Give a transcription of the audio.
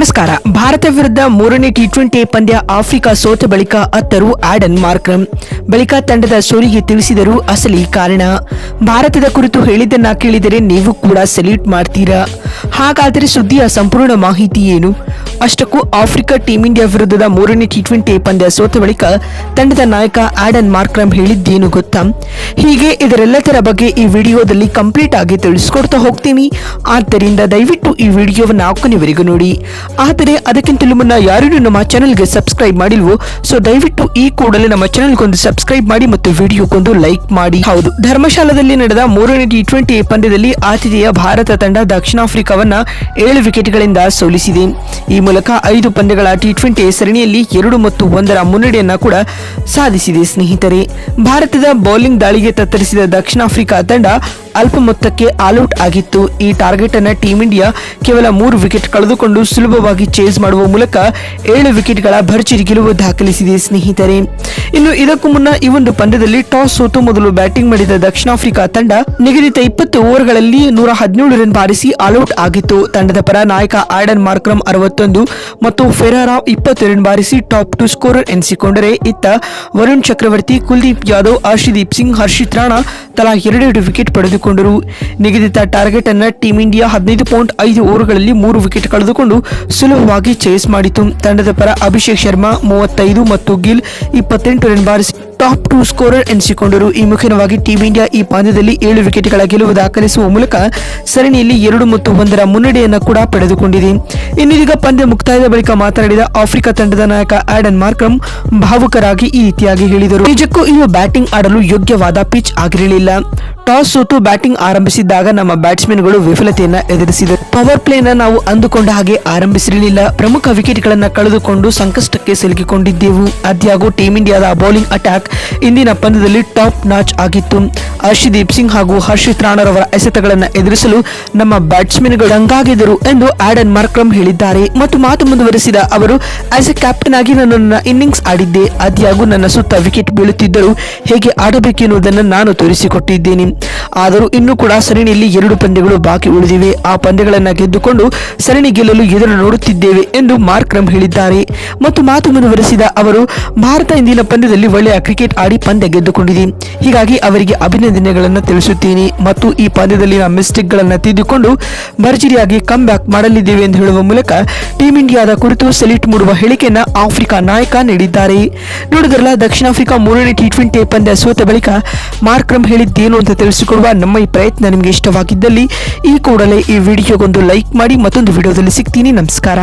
ನಮಸ್ಕಾರ. ಭಾರತ ವಿರುದ್ಧ ಮೂರನೇ ಟಿ20 ಪಂದ್ಯ ಆಫ್ರಿಕಾ ಸೋತ ಬಳಿಕ ಅತ್ತರು ಆಡನ್ ಮಾರ್ಕ್ರಮ್. ಬಳಿಕ ತಂಡದ ಸೋಲಿಗೆ ತಿಳಿಸಿದರು ಅಸಲಿ ಕಾರಣ. ಭಾರತದ ಕುರಿತು ಹೇಳಿದ್ದನ್ನ ಕೇಳಿದರೆ ನೀವು ಕೂಡ ಸೆಲ್ಯೂಟ್ ಮಾಡ್ತೀರಾ. ಹಾಗಾದರೆ ಸುದ್ದಿಯ ಸಂಪೂರ್ಣ ಮಾಹಿತಿ ಏನು? ಅಷ್ಟಕ್ಕೂ ಆಫ್ರಿಕಾ ಟೀಮ್ ಇಂಡಿಯಾ ವಿರುದ್ಧದ ಮೂರನೇ ಟಿ20 ಪಂದ್ಯ ಸೋತ ಬಳಿಕ ತಂಡದ ನಾಯಕ ಆಡನ್ ಮಾರ್ಕ್ರಮ್ ಹೇಳಿದ್ದೇನು ಗೊತ್ತಾ? ಹೀಗೆ ಇದರೆಲ್ಲದರ ಬಗ್ಗೆ ಈ ವಿಡಿಯೋದಲ್ಲಿ ಕಂಪ್ಲೀಟ್ ಆಗಿ ತಿಳಿಸ್ಕೊಡ್ತಾ ಹೋಗ್ತೀನಿ. ಆದ್ದರಿಂದ ದಯವಿಟ್ಟು ಈ ವಿಡಿಯೋವನ್ನು ಕೊನೆವರೆಗೂ ನೋಡಿ. ಆದರೆ ಅದಕ್ಕಿಂತಲೂ ಮುನ್ನ ಯಾರು ನಮ್ಮ ಚಾನೆಲ್ಗೆ ಸಬ್ಸ್ಕ್ರೈಬ್ ಮಾಡಿಲ್ವೋ ಸೊ ದಯವಿಟ್ಟು ಈ ಕೂಡಲೇ ನಮ್ಮ ಚಾನೆಲ್ಗೊಂದು ಸಬ್ಸ್ಕ್ರೈಬ್ ಮಾಡಿ ಮತ್ತು ವಿಡಿಯೋಗೊಂದು ಲೈಕ್ ಮಾಡಿ. ಹೌದು, ಧರ್ಮಶಾಲಾದಲ್ಲಿ ನಡೆದ ಮೂರನೇ ಟಿ20 ಪಂದ್ಯದಲ್ಲಿ ಆತಿಥೇಯ ಭಾರತ ತಂಡ ದಕ್ಷಿಣ ಆಫ್ರಿಕಾವನ್ನ 7 ವಿಕೆಟ್ಗಳಿಂದ ಸೋಲಿಸಿದೆ. ಈ ಮೂಲಕ 5 ಪಂದ್ಯಗಳ ಟಿ20 ಸರಣಿಯಲ್ಲಿ 2 ಮತ್ತು 1 ಮುನ್ನಡೆಯನ್ನ ಕೂಡ ಸಾಧಿಸಿದೆ. ಸ್ನೇಹಿತರೆ, ಭಾರತದ ಬೌಲಿಂಗ್ ದಾಳಿಗೆ ತತ್ತರಿಸಿದ ದಕ್ಷಿಣ ಆಫ್ರಿಕಾ ತಂಡ ಅಲ್ಪ ಮೊತ್ತಕ್ಕೆ ಆಲ್ಔಟ್ ಆಗಿತ್ತು. ಈ ಟಾರ್ಗೆಟ್ ಅನ್ನ ಟೀಮ್ ಇಂಡಿಯಾ ಕೇವಲ 3 ವಿಕೆಟ್ ಕಳೆದುಕೊಂಡು ಸುಲಭವಾಗಿ ಚೇಸ್ ಮಾಡುವ ಮೂಲಕ 7 ವಿಕೆಟ್ಗಳ ಭರ್ಜರಿ ಗೆಲುವು ದಾಖಲಿಸಿದೆ. ಸ್ನೇಹಿತರೆ, ಇನ್ನು ಇದಕ್ಕೂ ಮುನ್ನ ಈ ಒಂದು ಪಂದ್ಯದಲ್ಲಿ ಟಾಸ್ ಸೋತು ಮೊದಲು ಬ್ಯಾಟಿಂಗ್ ಮಾಡಿದ ದಕ್ಷಿಣ ಆಫ್ರಿಕಾ ತಂಡ ನಿಗದಿತ 20 ಓವರ್ಗಳಲ್ಲಿ 117 ರನ್ ಬಾರಿಸಿ ಆಲ್ಔಟ್ ಆಗಿತ್ತು. ತಂಡದ ಪರ ನಾಯಕ ಆಡನ್ ಮಾರ್ಕ್ರಮ್ 61 ಮತ್ತು ಫೆರಾರಾ 20 ರನ್ ಬಾರಿಸಿ ಟಾಪ್ 2 ಸ್ಕೋರರ್ ಎನಿಸಿಕೊಂಡರೆ, ಇತ್ತ ವರುಣ್ ಚಕ್ರವರ್ತಿ, ಕುಲ್ದೀಪ್ ಯಾದವ್, ಹರ್ಷದೀಪ್ ಸಿಂಗ್, ಹರ್ಷಿತ್ ರಾಣಾ ತಲಾ 2 ವಿಕೆಟ್ ಪಡೆದುಕೊಂಡರು. ನಿಗದಿತ ಟಾರ್ಗೆಟ್ ಅನ್ನ ಟೀಮ್ ಇಂಡಿಯಾ 15.5 ಓವರ್ಗಳಲ್ಲಿ 3 ವಿಕೆಟ್ ಕಳೆದುಕೊಂಡು ಸುಲಭವಾಗಿ ಚೇಸ್ ಮಾಡಿತು. ತಂಡದ ಪರ ಅಭಿಷೇಕ್ ಶರ್ಮಾ 35 ಮತ್ತು ಗಿಲ್ 28 ರನ್ ಬಾರಿಸಿ ಟಾಪ್ 2 ಸ್ಕೋರರ್ ಎನಿಸಿಕೊಂಡರು. ಈ ಮುಖ್ಯವಾಗಿ ಟೀಮ್ ಇಂಡಿಯಾ ಈ ಪಂದ್ಯದಲ್ಲಿ 7 ವಿಕೆಟ್ಗಳ ಗೆಲುವು ದಾಖಲಿಸುವ ಮೂಲಕ ಸರಣಿಯಲ್ಲಿ 2 ಮತ್ತು 1 ಮುನ್ನಡೆಯನ್ನು ಕೂಡ ಪಡೆದುಕೊಂಡಿದೆ. ಇನ್ನೀಗ ಪಂದ್ಯ ಮುಕ್ತಾಯದ ಬಳಿಕ ಮಾತನಾಡಿದ ಆಫ್ರಿಕಾ ತಂಡದ ನಾಯಕ ಆಡನ್ ಮಾರ್ಕ್ರಮ್ ಭಾವುಕರಾಗಿ ಈ ರೀತಿಯಾಗಿ ಹೇಳಿದರು. ನಿಜಕ್ಕೂ ಇದು ಬ್ಯಾಟಿಂಗ್ ಆಡಲು ಯೋಗ್ಯವಾದ ಪಿಚ್ ಆಗಿರಲಿಲ್ಲ. ಟಾಸ್ ಸೋತು ಬ್ಯಾಟಿಂಗ್ ಆರಂಭಿಸಿದ್ದಾಗ ನಮ್ಮ ಬ್ಯಾಟ್ಸ್ಮನ್ಗಳು ವಿಫಲತೆಯನ್ನ ಎದುರಿಸಿದರು. ಪವರ್ ಪ್ಲೇನ ನಾವು ಅಂದುಕೊಂಡ ಹಾಗೆ ಆರಂಭಿಸಿರಲಿಲ್ಲ. ಪ್ರಮುಖ ವಿಕೆಟ್ಗಳನ್ನ ಕಳೆದುಕೊಂಡು ಸಂಕಷ್ಟಕ್ಕೆ ಸಿಲುಕಿಕೊಂಡಿದ್ದೆವು. ಆದ್ಯಾಗೂ ಟೀಮ್ ಇಂಡಿಯಾದ ಬೌಲಿಂಗ್ ಅಟ್ಯಾಕ್ ಇಂದಿನ ಪಂದ್ಯದಲ್ಲಿ ಟಾಪ್ ನಾಚ್ ಆಗಿತ್ತು. ಹರ್ಷದೀಪ್ ಸಿಂಗ್ ಹಾಗೂ ಹರ್ಷಿತ್ ರಾಣಾರವರ ಎಸೆತಗಳನ್ನು ಎದುರಿಸಲು ನಮ್ಮ ಬ್ಯಾಟ್ಸ್ಮನ್ಗಳು ರಂಗಾಗಿದ್ದರು ಎಂದು ಆಡನ್ ಮಾರ್ಕ್ರಮ್ ಹೇಳಿದ್ದಾರೆ. ಮತ್ತು ಮಾತು ಮುಂದುವರೆಸಿದ ಅವರು, ಆಸ್ ಎ ಕ್ಯಾಪ್ಟನ್ ಆಗಿ ನಾನು ನನ್ನ ಇನ್ನಿಂಗ್ಸ್ ಆಡಿದ್ದೆ. ಆದ್ಯಾಗೂ ನನ್ನ ಸುತ್ತ ವಿಕೆಟ್ ಬೀಳುತ್ತಿದ್ದರು. ಹೇಗೆ ಆಡಬೇಕೆನ್ನುವುದನ್ನು ನಾನು ತೋರಿಸಿಕೊಟ್ಟಿದ್ದೇನೆ. ಆದರೂ ಇನ್ನೂ ಕೂಡ ಸರಣಿಯಲ್ಲಿ 2 ಪಂದ್ಯಗಳು ಬಾಕಿ ಉಳಿದಿವೆ. ಆ ಪಂದ್ಯಗಳನ್ನು ಗೆದ್ದುಕೊಂಡು ಸರಣಿ ಗೆಲ್ಲಲು ಎದುರು ನೋಡುತ್ತಿದ್ದೇವೆ ಎಂದು ಮಾರ್ಕ್ರಮ್ ಹೇಳಿದ್ದಾರೆ. ಮತ್ತು ಮಾತು ಮುಂದುವರೆಸಿದ ಅವರು, ಭಾರತ ಇಂದಿನ ಪಂದ್ಯದಲ್ಲಿ ಒಳ್ಳೆಯ ಕ್ರಿಕೆಟ್ ಆಡಿ ಪಂದ್ಯ ಗೆದ್ದುಕೊಂಡಿದೆ. ಹೀಗಾಗಿ ಅವರಿಗೆ ಅಭಿನಂದನೆಗಳನ್ನು ತಿಳಿಸುತ್ತೇನೆ ಮತ್ತು ಈ ಪಂದ್ಯದಲ್ಲಿನ ಮಿಸ್ಟೇಕ್ಗಳನ್ನು ತಿದ್ದುಕೊಂಡು ಭರ್ಜರಿಯಾಗಿ ಕಮ್ ಬ್ಯಾಕ್ ಮಾಡಲಿದ್ದೇವೆ ಎಂದು ಹೇಳುವ ಮೂಲಕ ಟೀಮ್ ಇಂಡಿಯಾದ ಕುರಿತು ಸೆಲ್ಯೂಟ್ ಮೂಡುವ ಹೇಳಿಕೆಯನ್ನ ಆಫ್ರಿಕಾ ನಾಯಕ ನೀಡಿದ್ದಾರೆ. ನೋಡಿದ್ರಲ್ಲ, ದಕ್ಷಿಣ ಆಫ್ರಿಕಾ ಮೂರನೇ ಟಿ20 ಪಂದ್ಯ ಸೋತ ಬಳಿಕ ಮಾರ್ಕ್ರಮ್ ಹೇಳಿದ್ದೇನು ಅಂತ ತಿಳಿಸಿಕೊಡುವ ನಮ್ಮ ಈ ಪ್ರಯತ್ನ ನಿಮಗೆ ಇಷ್ಟವಾಗಿದ್ದಲ್ಲಿ ಈ ಕೂಡಲೇ ಈ ವಿಡಿಯೋಗೊಂದು ಲೈಕ್ ಮಾಡಿ. ಮತ್ತೊಂದು ವಿಡಿಯೋದಲ್ಲಿ ಸಿಗ್ತೀನಿ. ನಮಸ್ಕಾರ.